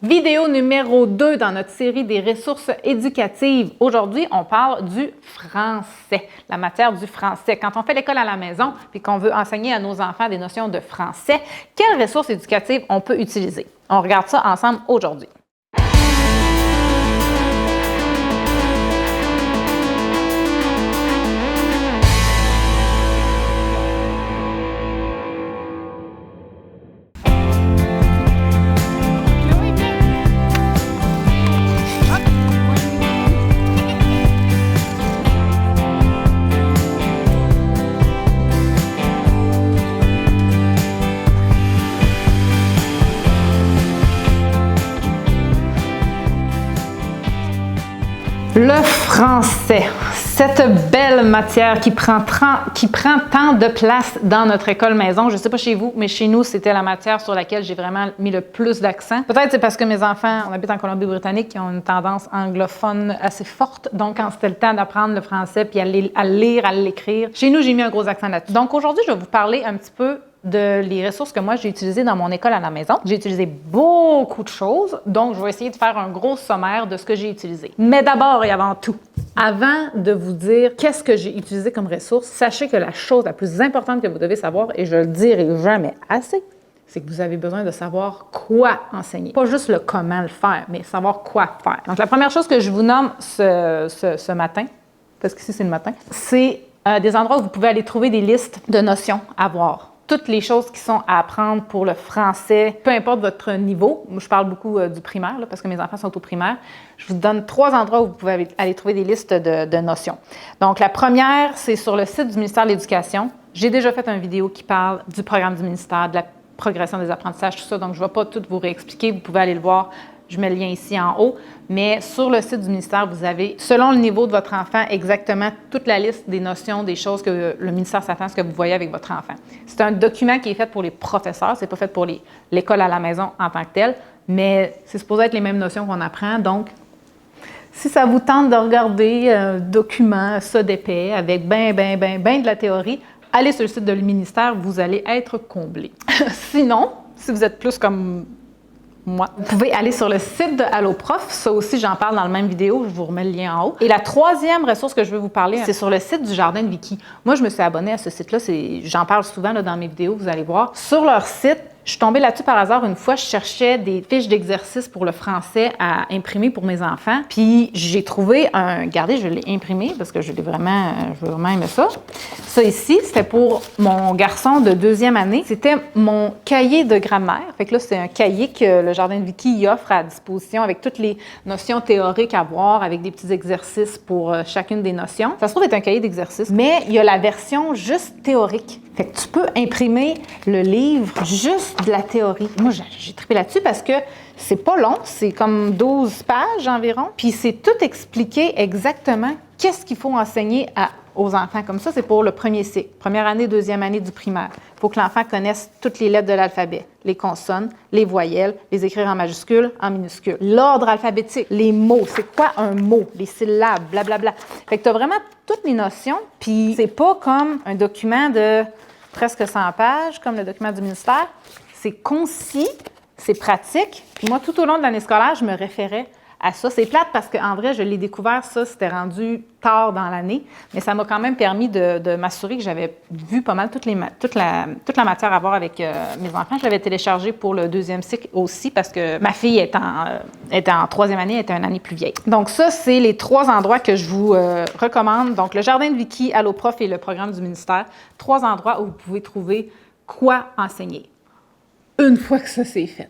Vidéo numéro 2 dans notre série des ressources éducatives. Aujourd'hui, on parle du français, la matière du français. Quand on fait l'école à la maison puis qu'on veut enseigner à nos enfants des notions de français, quelles ressources éducatives on peut utiliser? On regarde ça ensemble aujourd'hui. Le français, cette belle matière qui prend tant de place dans notre école maison. Je ne sais pas chez vous, mais chez nous, c'était la matière sur laquelle j'ai vraiment mis le plus d'accent. Peut-être c'est parce que mes enfants, on habite en Colombie-Britannique, qui ont une tendance anglophone assez forte. Donc, quand c'était le temps d'apprendre le français puis à le lire, à l'écrire, chez nous, j'ai mis un gros accent là-dessus. Donc, aujourd'hui, je vais vous parler un petit peu les ressources que moi j'ai utilisées dans mon école à la maison. J'ai utilisé beaucoup de choses, donc je vais essayer de faire un gros sommaire de ce que j'ai utilisé. Mais d'abord et avant tout, avant de vous dire qu'est-ce que j'ai utilisé comme ressources, sachez que la chose la plus importante que vous devez savoir, et je le dirai jamais assez, c'est que vous avez besoin de savoir quoi enseigner. Pas juste le comment le faire, mais savoir quoi faire. Donc la première chose que je vous nomme ce matin, parce qu'ici c'est le matin, c'est des endroits où vous pouvez aller trouver des listes de notions à voir. Toutes les choses qui sont à apprendre pour le français, peu importe votre niveau. Moi, je parle beaucoup du primaire, là, parce que mes enfants sont au primaire. Je vous donne 3 endroits où vous pouvez aller trouver des listes de notions. Donc, la première, c'est sur le site du ministère de l'Éducation. J'ai déjà fait une vidéo qui parle du programme du ministère, de la progression des apprentissages, tout ça. Donc, je ne vais pas tout vous réexpliquer. Vous pouvez aller le voir. Je mets le lien ici en haut, mais sur le site du ministère, vous avez, selon le niveau de votre enfant, exactement toute la liste des notions, des choses que le ministère s'attend à ce que vous voyez avec votre enfant. C'est un document qui est fait pour les professeurs, c'est pas fait pour l'école à la maison en tant que telle, mais c'est supposé être les mêmes notions qu'on apprend, donc si ça vous tente de regarder un document, ça d'épais, avec ben de la théorie, allez sur le site du ministère, vous allez être comblé. Sinon, si vous êtes plus comme moi. Vous pouvez aller sur le site de Alloprof. Ça aussi, j'en parle dans la même vidéo. Je vous remets le lien en haut. Et la troisième ressource que je veux vous parler, c'est sur le site du Jardin de Vicky. Moi, je me suis abonnée à ce site-là. J'en parle souvent là, dans mes vidéos, vous allez voir. Sur leur site, je suis tombée là-dessus par hasard une fois. Je cherchais des fiches d'exercice pour le français à imprimer pour mes enfants. Puis, j'ai trouvé regardez, je l'ai imprimé parce que je veux vraiment aimer ça. Ça ici, c'était pour mon garçon de 2e année. C'était mon cahier de grammaire. Fait que là, c'est un cahier que le Jardin de Vicky offre à disposition avec toutes les notions théoriques à voir, avec des petits exercices pour chacune des notions. Ça se trouve être un cahier d'exercice, mais il y a la version juste théorique. Fait que tu peux imprimer le livre juste de la théorie. Moi, j'ai trippé là-dessus parce que c'est pas long, c'est comme 12 pages environ, puis c'est tout expliqué exactement qu'est-ce qu'il faut enseigner aux enfants. Comme ça, c'est pour le premier cycle, première année, 2e année du primaire. Il faut que l'enfant connaisse toutes les lettres de l'alphabet, les consonnes, les voyelles, les écrire en majuscules, en minuscules. L'ordre alphabétique, les mots, c'est quoi un mot, les syllabes, blablabla. Fait que tu as vraiment toutes les notions, puis c'est pas comme un document de presque 100 pages, comme le document du ministère. C'est concis, c'est pratique. Puis moi, tout au long de l'année scolaire, je me référais à ça. C'est plate parce qu'en vrai, je l'ai découvert, ça, c'était rendu tard dans l'année, mais ça m'a quand même permis de m'assurer que j'avais vu pas mal toute la matière à voir avec mes enfants. Je l'avais téléchargé pour le 2e cycle aussi parce que ma fille était en 3e année, elle était une année plus vieille. Donc ça, c'est les 3 endroits que je vous recommande. Donc le Jardin de Vicky, Alloprof et le programme du ministère. 3 endroits où vous pouvez trouver quoi enseigner. Une fois que ça c'est fait.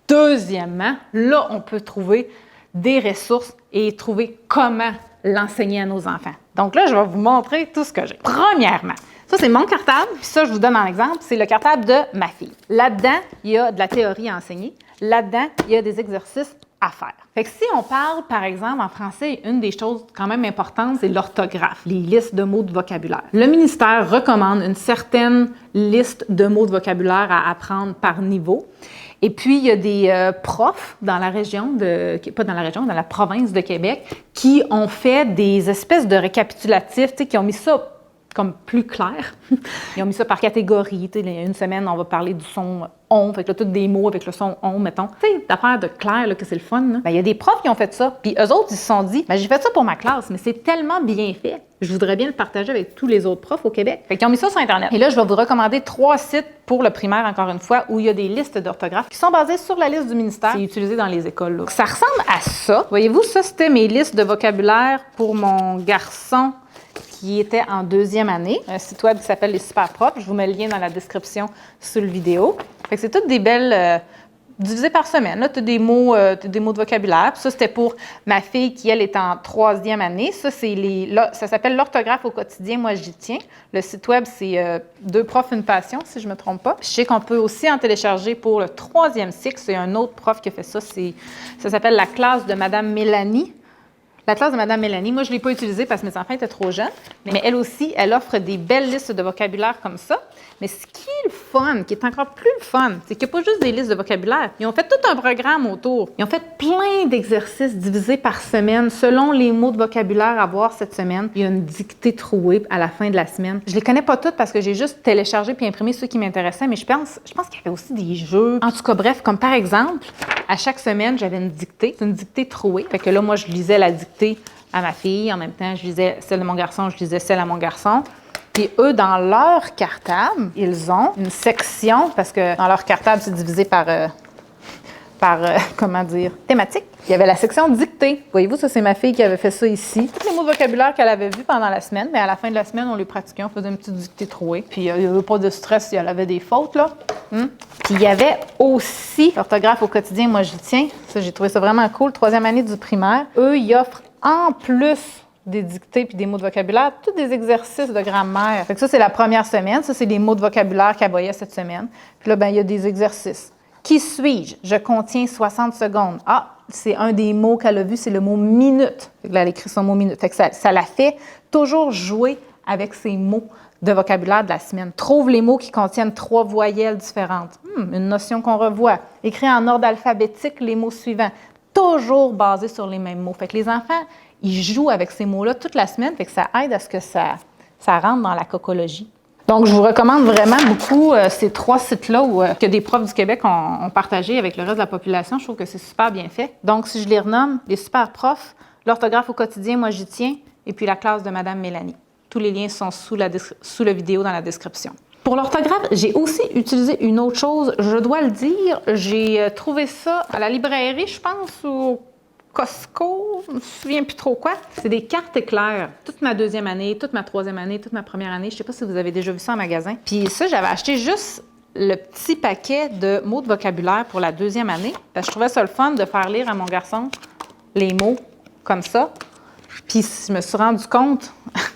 Deuxièmement, là, on peut trouver des ressources et trouver comment l'enseigner à nos enfants. Donc là, je vais vous montrer tout ce que j'ai. Premièrement, ça, c'est mon cartable. Puis ça, je vous donne un exemple. C'est le cartable de ma fille. Là-dedans, il y a de la théorie à enseigner. Là-dedans, il y a des exercices à faire. Fait que si on parle, par exemple, en français, une des choses quand même importantes, c'est l'orthographe, les listes de mots de vocabulaire. Le ministère recommande une certaine liste de mots de vocabulaire à apprendre par niveau. Et puis, il y a des profs dans la région, dans la province de Québec, qui ont fait des espèces de récapitulatifs, qui ont mis ça comme plus clair. Ils ont mis ça par catégorie. Il y a une semaine, on va parler du son on, fait que là, tous des mots avec le son on, mettons. Tu sais, d'affaire de clair, là, que c'est le fun. Ben, il y a des profs qui ont fait ça. Puis eux autres, ils se sont dit, ben, j'ai fait ça pour ma classe, mais c'est tellement bien fait. Je voudrais bien le partager avec tous les autres profs au Québec. Fait qu'ils ont mis ça sur Internet. Et là, je vais vous recommander 3 sites pour le primaire, encore une fois, où il y a des listes d'orthographe qui sont basées sur la liste du ministère. C'est utilisé dans les écoles. Là. Ça ressemble à ça. Voyez-vous, ça, c'était mes listes de vocabulaire pour mon garçon qui était en 2e année. Un site web qui s'appelle Les Super Profs. Je vous mets le lien dans la description sous le vidéo. Fait que c'est toutes des belles... divisées par semaine. Là, tu as des mots de vocabulaire. Puis ça, c'était pour ma fille qui, elle, est en 3e année. Ça, ça s'appelle l'orthographe au quotidien. Moi, j'y tiens. Le site web, c'est 2 profs, une passion, si je ne me trompe pas. Puis je sais qu'on peut aussi en télécharger pour le 3e cycle. C'est un autre prof qui a fait ça. Ça s'appelle la classe de Madame Mélanie. La classe de Mme Mélanie, moi, je ne l'ai pas utilisée parce que mes enfants étaient trop jeunes, mais elle aussi, elle offre des belles listes de vocabulaire comme ça. Mais ce qui est le fun, qui est encore plus le fun, c'est qu'il n'y a pas juste des listes de vocabulaire. Ils ont fait tout un programme autour. Ils ont fait plein d'exercices divisés par semaine selon les mots de vocabulaire à voir cette semaine. Il y a une dictée trouée à la fin de la semaine. Je ne les connais pas toutes parce que j'ai juste téléchargé puis imprimé ceux qui m'intéressaient, mais je pense qu'il y avait aussi des jeux. En tout cas, bref, comme par exemple, à chaque semaine, j'avais une dictée. C'est une dictée trouée. Fait que là, moi, je lisais la dictée à ma fille. En même temps, je lisais celle de mon garçon, je lisais celle à mon garçon. Puis eux, dans leur cartable, ils ont une section, parce que dans leur cartable, c'est divisé par comment dire, thématique. Il y avait la section dictée. Voyez-vous, ça, c'est ma fille qui avait fait ça ici. Tous les mots de vocabulaire qu'elle avait vus pendant la semaine, mais à la fin de la semaine, on les pratiquait, on faisait une petite dictée trouée. Puis il n'y avait pas de stress si elle avait des fautes, là. Puis il y avait aussi l'orthographe au quotidien, moi, j'y tiens. Ça, j'ai trouvé ça vraiment cool. 3e année du primaire. Eux, ils offrent en plus des dictées puis des mots de vocabulaire, tous des exercices de grammaire. Fait que ça, c'est la première semaine. Ça, c'est les mots de vocabulaire qu'elle voyait cette semaine. Puis là, ben, il y a des exercices. Qui suis-je? Je contiens 60 secondes. Ah, c'est un des mots qu'elle a vu, c'est le mot minute. Fait que là, elle écrit son mot minute. Fait que ça la fait toujours jouer avec ces mots de vocabulaire de la semaine. Trouve les mots qui contiennent 3 voyelles différentes. Une notion qu'on revoit. Écris en ordre alphabétique les mots suivants. Toujours basés sur les mêmes mots. Fait que les enfants, ils jouent avec ces mots-là toute la semaine. Fait que ça aide à ce que ça rentre dans la cocologie. Donc, je vous recommande vraiment beaucoup ces 3 sites-là que des profs du Québec ont partagé avec le reste de la population. Je trouve que c'est super bien fait. Donc, si je les renomme, les super profs, l'orthographe au quotidien, moi j'y tiens, et puis la classe de Mme Mélanie. Tous les liens sont sous la vidéo dans la description. Pour l'orthographe, j'ai aussi utilisé une autre chose, je dois le dire. J'ai trouvé ça à la librairie, je pense, ou Costco, je ne me souviens plus trop quoi. C'est des cartes éclairs. Toute ma 2e année, toute ma 3e année, toute ma 1re année. Je ne sais pas si vous avez déjà vu ça en magasin. Puis ça, j'avais acheté juste le petit paquet de mots de vocabulaire pour la 2e année. Parce que je trouvais ça le fun de faire lire à mon garçon les mots comme ça. Puis je me suis rendu compte,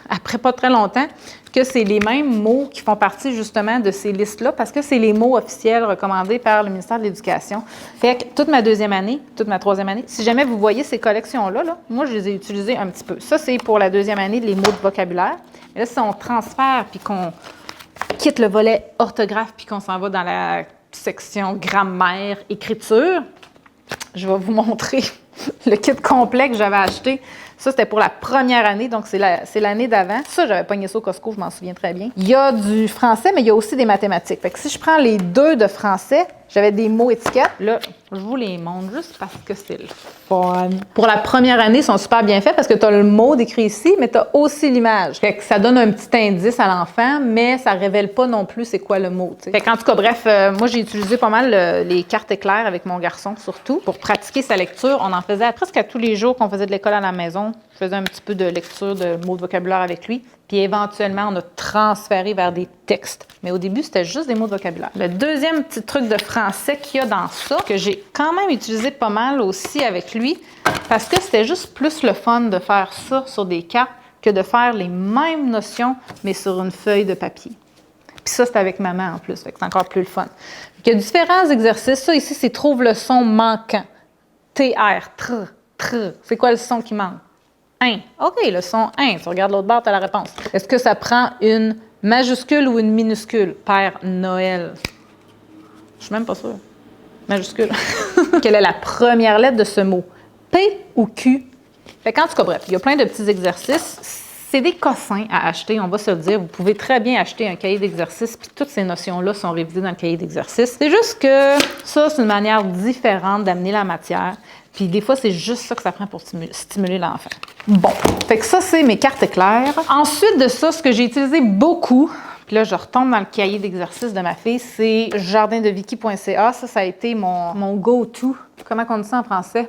après pas très longtemps, que c'est les mêmes mots qui font partie justement de ces listes-là parce que c'est les mots officiels recommandés par le ministère de l'Éducation. Fait que toute ma 2e année, toute ma 3e année, si jamais vous voyez ces collections-là, moi, je les ai utilisées un petit peu. Ça, c'est pour la 2e année, les mots de vocabulaire. Mais là, si on transfère puis qu'on quitte le volet orthographe puis qu'on s'en va dans la section grammaire, écriture, je vais vous montrer le kit complet que j'avais acheté. Ça, c'était pour la 1re année, donc c'est l'année d'avant. Ça, j'avais pogné ça au Costco, je m'en souviens très bien. Il y a du français, mais il y a aussi des mathématiques. Fait que si je prends les 2 de français, j'avais des mots étiquettes. Là, je vous les montre juste parce que c'est le fun. Pour la 1re année, ils sont super bien faits parce que tu as le mot décrit ici, mais tu as aussi l'image. Fait que ça donne un petit indice à l'enfant, mais ça ne révèle pas non plus c'est quoi le mot. T'sais. Fait qu'en tout cas, bref, moi, j'ai utilisé pas mal les cartes éclairs avec mon garçon, surtout, pour pratiquer sa lecture. On en faisait presque à tous les jours qu'on faisait de l'école à la maison. Je faisais un petit peu de lecture de mots de vocabulaire avec lui. Puis éventuellement, on a transféré vers des textes. Mais au début, c'était juste des mots de vocabulaire. Le 2e petit truc de français qu'il y a dans ça, que j'ai quand même utilisé pas mal aussi avec lui, parce que c'était juste plus le fun de faire ça sur des cartes que de faire les mêmes notions, mais sur une feuille de papier. Puis ça, c'est avec maman en plus, fait que c'est encore plus le fun. Il y a différents exercices. Ça, ici, c'est « Trouve le son manquant ». TR, tr, tr. C'est quoi le son qui manque? Un. OK, le son 1. Tu regardes l'autre barre, tu as la réponse. Est-ce que ça prend une majuscule ou une minuscule? Père Noël. Je suis même pas sûre. Majuscule. Quelle est la première lettre de ce mot? P ou Q? Fait qu'en tout cas, bref, il y a plein de petits exercices. C'est des cossins à acheter, on va se le dire. Vous pouvez très bien acheter un cahier d'exercice, puis toutes ces notions-là sont révisées dans le cahier d'exercice. C'est juste que ça, c'est une manière différente d'amener la matière. Puis des fois, c'est juste ça que ça prend pour stimuler l'enfant. Bon, fait que ça, c'est mes cartes claires. Ensuite de ça, ce que j'ai utilisé beaucoup, puis là, je retombe dans le cahier d'exercice de ma fille, c'est jardindevicky.ca. Ça a été mon go-to. Comment on dit ça en français?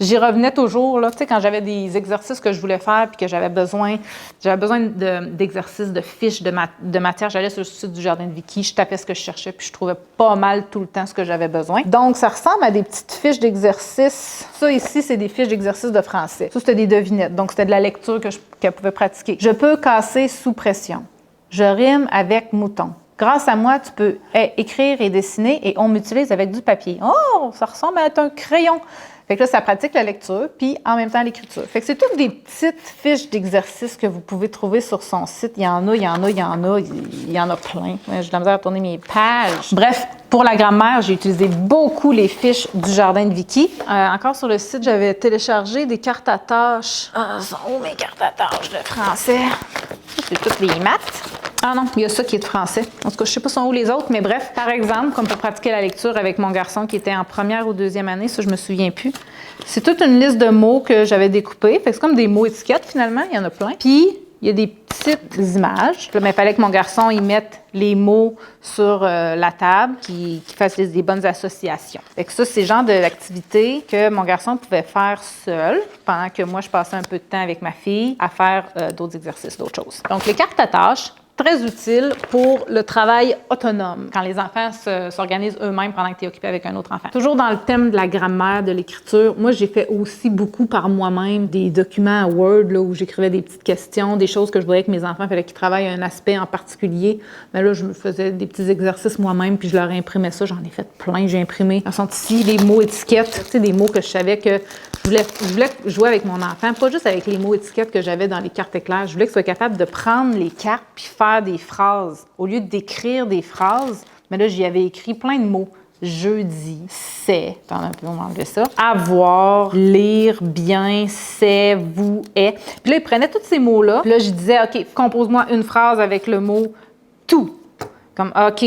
J'y revenais toujours, là. Tu sais, quand j'avais des exercices que je voulais faire puis que j'avais besoin d'exercices, de fiches, de matière, j'allais sur le site du Jardin de Vicky, je tapais ce que je cherchais puis je trouvais pas mal tout le temps ce que j'avais besoin. Donc, ça ressemble à des petites fiches d'exercice. Ça, ici, c'est des fiches d'exercice de français. Ça, c'était des devinettes. Donc, c'était de la lecture qu'elle pouvait pratiquer. Je peux casser sous pression. Je rime avec mouton. Grâce à moi, tu peux écrire et dessiner et on m'utilise avec du papier. Oh, ça ressemble à un crayon. Fait que là, ça pratique la lecture puis en même temps l'écriture. Fait que c'est toutes des petites fiches d'exercices que vous pouvez trouver sur son site. Il y en a plein. J'ai de la misère à tourner mes pages. Bref, pour la grammaire, j'ai utilisé beaucoup les fiches du Jardin de Vicky. Encore sur le site, j'avais téléchargé des cartes à tâches. Sont où mes cartes à tâches de français? C'est toutes les maths. Ah non, il y a ça qui est de français. En tout cas, je ne sais pas sont où les autres, mais bref. Par exemple, comme pour pratiquer la lecture avec mon garçon qui était en première ou deuxième année, ça, je me souviens plus. C'est toute une liste de mots que j'avais découpés. Fait que c'est comme des mots étiquettes, finalement. Il y en a plein. Puis, il y a des petites images. Il fallait que mon garçon y mette les mots sur la table, qu'il fasse des bonnes associations. Fait que ça, c'est le genre d'activité que mon garçon pouvait faire seul, pendant que moi, je passais un peu de temps avec ma fille à faire d'autres exercices, d'autres choses. Donc, les cartes à tâches, très utile pour le travail autonome, quand les enfants s'organisent eux-mêmes pendant que tu es occupé avec un autre enfant. Toujours dans le thème de la grammaire, de l'écriture, moi, j'ai fait aussi beaucoup par moi-même des documents à Word là, où j'écrivais des petites questions, des choses que je voyais que mes enfants, il fallait qu'ils travaillent un aspect en particulier. Mais là, je me faisais des petits exercices moi-même, puis je leur imprimais ça. J'en ai fait plein. J'ai imprimé. Elles sont ici, les mots étiquettes, tu sais, des mots que je savais que je voulais jouer avec mon enfant, pas juste avec les mots étiquettes que j'avais dans les cartes éclairs. Je voulais qu'il soit capable de prendre les cartes puis faire des phrases. Au lieu d'écrire des phrases, mais là, j'y avais écrit plein de mots. Jeudi, c'est, attends un peu, on va enlever ça. Avoir, lire, bien, c'est, vous, est. Puis là, il prenait tous ces mots-là. Puis là, je disais, OK, compose-moi une phrase avec le mot tout. Comme, OK,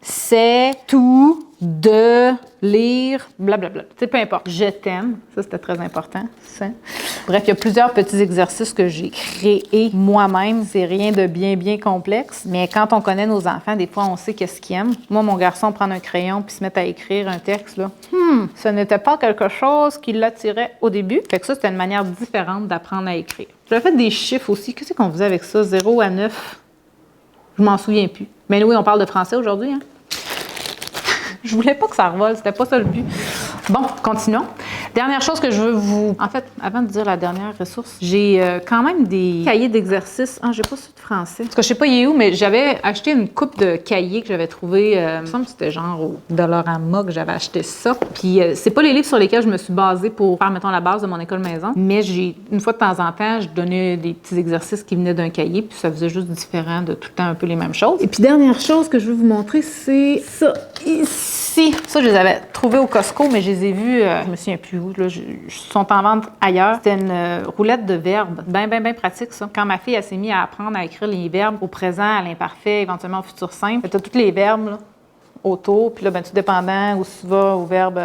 c'est, tout, de, lire, blablabla. Tu sais, peu importe. Je t'aime. Ça, c'était très important. Ça. Bref, il y a plusieurs petits exercices que j'ai créés moi-même. C'est rien de bien, bien complexe. Mais quand on connaît nos enfants, des fois, on sait qu'est-ce qu'ils aiment. Moi, mon garçon prend un crayon puis se met à écrire un texte, là. Ce n'était pas quelque chose qui l'attirait au début. Fait que ça, c'était une manière différente d'apprendre à écrire. J'avais fait des chiffres aussi. Qu'est-ce qu'on faisait avec ça? 0 à 9. Je m'en souviens plus. Mais oui, on parle de français aujourd'hui, hein? Je voulais pas que ça revole, c'était pas ça le but. Bon, continuons. Dernière chose que je veux vous... En fait, avant de dire la dernière ressource, j'ai quand même des cahiers d'exercices. Ah, j'ai pas su de français. Parce que je sais pas il est où, mais j'avais acheté une coupe de cahiers que j'avais trouvé. Il me semble que c'était genre au Dollarama que j'avais acheté ça. Puis c'est pas les livres sur lesquels je me suis basée pour faire, mettons, la base de mon école maison. Mais une fois de temps en temps, je donnais des petits exercices qui venaient d'un cahier, puis ça faisait juste différent de tout le temps un peu les mêmes choses. Et puis dernière chose que je veux vous montrer, c'est ça ici. Ça, je les avais trouvés au Costco, mais je les ai vus, je me souviens plus où, là, ils sont en vente ailleurs. C'était une roulette de verbes. Bien pratique, ça. Quand ma fille, elle s'est mise à apprendre à écrire les verbes au présent, à l'imparfait, éventuellement au futur simple, tu as tous les verbes, là, autour, puis là, ben, tout dépendant où tu vas au verbe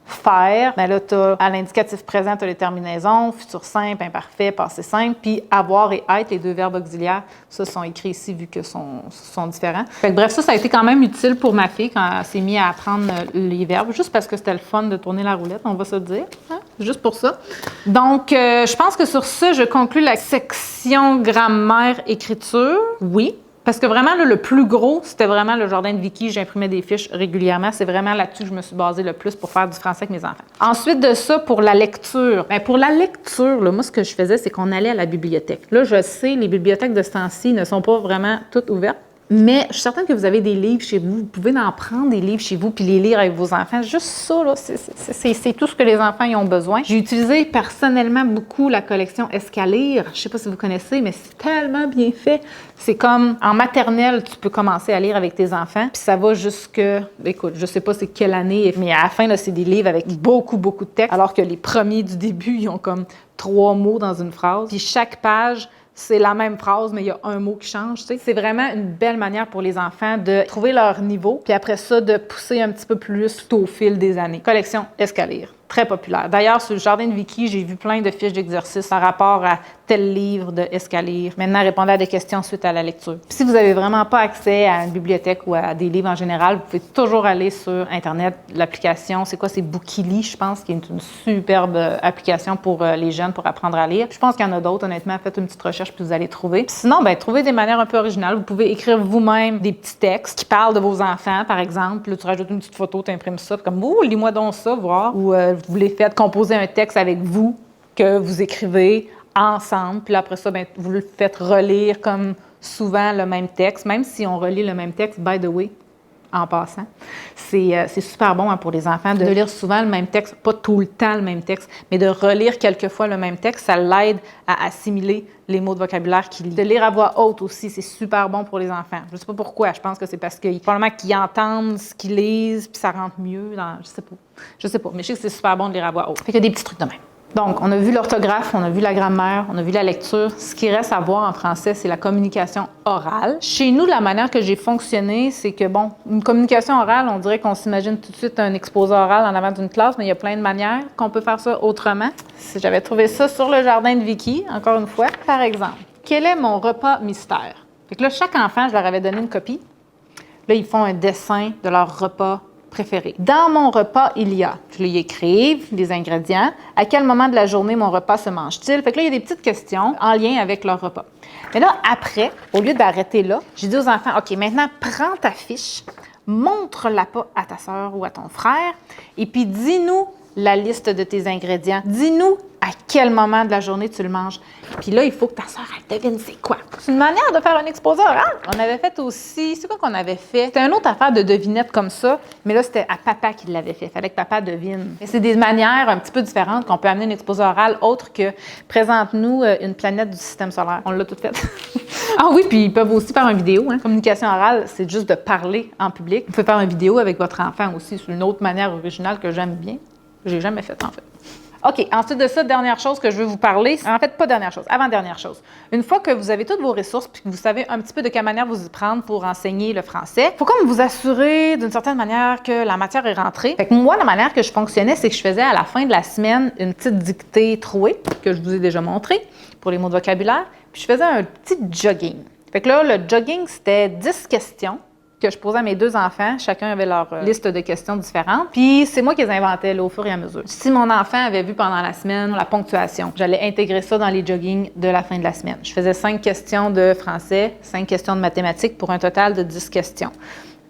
faire, ben là, tu as à l'indicatif présent, tu as les terminaisons, futur simple, imparfait, passé simple, puis avoir et être, les deux verbes auxiliaires, ça sont écrits ici vu que sont différents. Fait que, bref, ça a été quand même utile pour ma fille quand elle s'est mise à apprendre les verbes, juste parce que c'était le fun de tourner la roulette, on va se le dire, hein? Juste pour ça. Donc, je pense que sur ça, je conclus la section grammaire-écriture. Oui. Parce que vraiment, là, le plus gros, c'était vraiment le Jardin de Vicky. J'imprimais des fiches régulièrement. C'est vraiment là-dessus que je me suis basée le plus pour faire du français avec mes enfants. Ensuite de ça, pour la lecture. Bien, pour la lecture, là, moi, ce que je faisais, c'est qu'on allait à la bibliothèque. Là, je sais, les bibliothèques de ce temps-ci ne sont pas vraiment toutes ouvertes. Mais je suis certaine que vous avez des livres chez vous. Vous pouvez en prendre des livres chez vous puis les lire avec vos enfants. Juste ça, là, c'est tout ce que les enfants y ont besoin. J'ai utilisé personnellement beaucoup la collection Escalire. Je ne sais pas si vous connaissez, mais c'est tellement bien fait. C'est comme en maternelle, tu peux commencer à lire avec tes enfants. Puis ça va jusque... Écoute, je ne sais pas c'est quelle année, mais à la fin, là, c'est des livres avec beaucoup de texte. Alors que les premiers du début, ils ont comme 3 mots dans une phrase. Puis chaque page c'est la même phrase, mais il y a un mot qui change. Tu sais. C'est vraiment une belle manière pour les enfants de trouver leur niveau, puis après ça, de pousser un petit peu plus tout au fil des années. Collection Escalire. Très populaire. D'ailleurs, sur le jardin de Vicky, j'ai vu plein de fiches d'exercices en rapport à tel livre de Escalire. Maintenant, répondez à des questions suite à la lecture. Puis si vous n'avez vraiment pas accès à une bibliothèque ou à des livres en général, vous pouvez toujours aller sur Internet. L'application, c'est quoi? C'est Bookily, je pense, qui est une superbe application pour les jeunes pour apprendre à lire. Je pense qu'il y en a d'autres, honnêtement. Faites une petite recherche puis vous allez trouver. Puis sinon, trouvez des manières un peu originales. Vous pouvez écrire vous-même des petits textes qui parlent de vos enfants, par exemple. Là, tu rajoutes une petite photo, tu imprimes ça, comme, oh, lis-moi donc ça, voir. Ou vous les faites composer un texte avec vous que vous écrivez ensemble. Puis là, après ça, vous le faites relire comme souvent le même texte, même si on relit le même texte, by the way, en passant. C'est super bon pour les enfants de lire souvent le même texte, pas tout le temps le même texte, mais de relire quelques fois le même texte, ça l'aide à assimiler les mots de vocabulaire qu'il lit. De lire à voix haute aussi, c'est super bon pour les enfants. Je ne sais pas pourquoi, je pense que c'est parce qu'ils probablement qu'ils entendent ce qu'ils lisent, puis ça rentre mieux dans... Je sais pas, mais je sais que c'est super bon de lire à voix haute. Fait qu'il y a des petits trucs de même. Donc, on a vu l'orthographe, on a vu la grammaire, on a vu la lecture. Ce qui reste à voir en français, c'est la communication orale. Chez nous, la manière que j'ai fonctionné, c'est que, une communication orale, on dirait qu'on s'imagine tout de suite un exposé oral en avant d'une classe, mais il y a plein de manières qu'on peut faire ça autrement. J'avais trouvé ça sur le jardin de Vicky, encore une fois. Par exemple, quel est mon repas mystère? Fait que là, chaque enfant, je leur avais donné une copie. Là, ils font un dessin de leur repas préféré. Dans mon repas, il y a, je lui écrive des ingrédients. À quel moment de la journée mon repas se mange-t-il? Fait que là, il y a des petites questions en lien avec leur repas. Mais là, après, au lieu d'arrêter là, j'ai dit aux enfants, OK, maintenant, prends ta fiche, montre-la pas à ta sœur ou à ton frère, et puis dis-nous la liste de tes ingrédients. Dis-nous à quel moment de la journée tu le manges. Puis là, il faut que ta sœur, elle devine c'est quoi. C'est une manière de faire un exposé oral. On avait fait aussi, c'est quoi qu'on avait fait? C'était une autre affaire de devinette comme ça, mais là, c'était à papa qui l'avait fait. Il fallait que papa devine. Et c'est des manières un petit peu différentes qu'on peut amener un exposé oral autre que présente-nous une planète du système solaire. On l'a tout fait. Ah oui, puis ils peuvent aussi faire une vidéo. Communication orale, c'est juste de parler en public. Vous pouvez faire une vidéo avec votre enfant aussi. C'est une autre manière originale que j'aime bien. J'ai jamais fait, en fait. OK, ensuite de ça, dernière chose que je veux vous parler, en fait, pas dernière chose, avant-dernière chose. Une fois que vous avez toutes vos ressources puis que vous savez un petit peu de quelle manière vous y prendre pour enseigner le français, il faut comme vous assurer d'une certaine manière que la matière est rentrée. Fait que moi, la manière que je fonctionnais, c'est que je faisais à la fin de la semaine une petite dictée trouée, que je vous ai déjà montrée, pour les mots de vocabulaire, puis je faisais un petit jogging. Fait que là, le jogging, c'était 10 questions que je posais à mes deux enfants. Chacun avait leur liste de questions différentes. Puis c'est moi qui les inventais là, au fur et à mesure. Si mon enfant avait vu pendant la semaine la ponctuation, j'allais intégrer ça dans les joggings de la fin de la semaine. Je faisais 5 questions de français, 5 questions de mathématiques pour un total de 10 questions.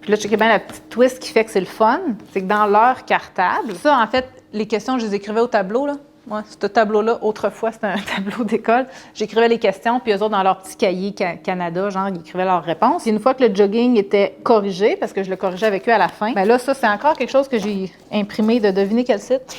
Puis là, checkez bien la petite twist qui fait que c'est le fun, c'est que dans leur cartable, ça, en fait, les questions, je les écrivais au tableau, là. Moi, ce tableau-là, autrefois, c'était un tableau d'école. J'écrivais les questions, puis eux autres, dans leur petit cahier Canada, genre, ils écrivaient leurs réponses. Et une fois que le jogging était corrigé, parce que je le corrigeais avec eux à la fin, bien là, ça, c'est encore quelque chose que j'ai imprimé de deviner quel site.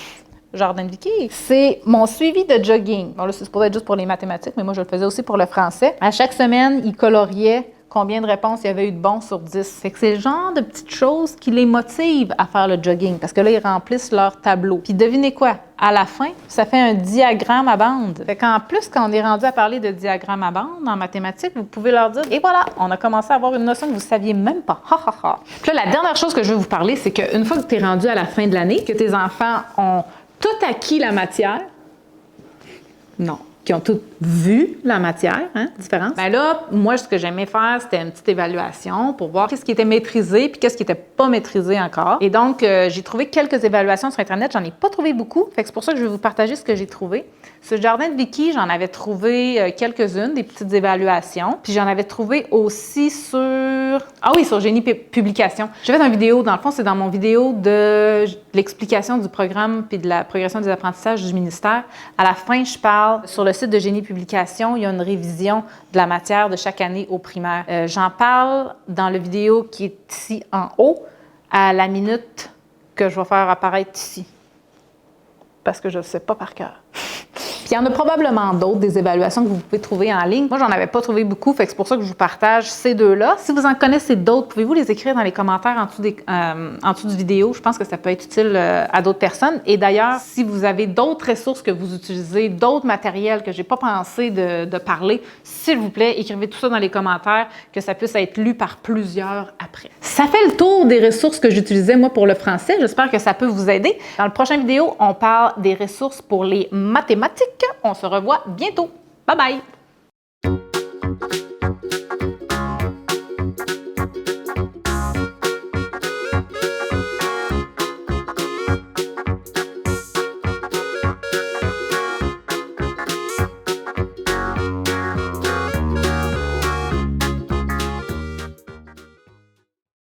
Jardin de Vicky. C'est mon suivi de jogging. Bon, là, c'est supposé être juste pour les mathématiques, mais moi, je le faisais aussi pour le français. À chaque semaine, ils coloriaient combien de réponses il y avait eu de bons sur 10. Fait que c'est le genre de petites choses qui les motivent à faire le jogging, parce que là, ils remplissent leur tableau. Puis devinez quoi? À la fin, ça fait un diagramme à bande. Fait qu'en plus, quand on est rendu à parler de diagramme à bande en mathématiques, vous pouvez leur dire, et voilà, on a commencé à avoir une notion que vous ne saviez même pas. Ha, ha, ha. Puis là, la dernière chose que je veux vous parler, c'est qu'une fois que tu es rendu à la fin de l'année, que tes enfants ont tout acquis la matière, non, qui ont toutes vu la matière, différence. Bien là, moi, ce que j'aimais faire, c'était une petite évaluation pour voir qu'est-ce qui était maîtrisé puis qu'est-ce qui n'était pas maîtrisé encore. Et donc, j'ai trouvé quelques évaluations sur Internet. J'en ai pas trouvé beaucoup. Fait que c'est pour ça que je vais vous partager ce que j'ai trouvé. Sur le jardin de Vicky, j'en avais trouvé quelques-unes, des petites évaluations. Puis j'en avais trouvé aussi sur... Ah oui, sur Génie Publication. J'ai fait une vidéo, dans le fond, c'est dans mon vidéo de l'explication du programme puis de la progression des apprentissages du ministère. À la fin, je parle sur le site de Génie Publication, il y a une révision de la matière de chaque année au primaire. J'en parle dans la vidéo qui est ici en haut, à la minute que je vais faire apparaître ici. Parce que je ne sais pas par cœur. Puis Il y en a probablement d'autres, des évaluations que vous pouvez trouver en ligne. Moi, j'en avais pas trouvé beaucoup, fait que c'est pour ça que je vous partage ces deux-là. Si vous en connaissez d'autres, pouvez-vous les écrire dans les commentaires en dessous du vidéo. Je pense que ça peut être utile à d'autres personnes. Et d'ailleurs, si vous avez d'autres ressources que vous utilisez, d'autres matériels que j'ai pas pensé de parler, s'il vous plaît, écrivez tout ça dans les commentaires, que ça puisse être lu par plusieurs après. Ça fait le tour des ressources que j'utilisais moi pour le français. J'espère que ça peut vous aider. Dans la prochaine vidéo, on parle des ressources pour les mathématiques. On se revoit bientôt. Bye bye!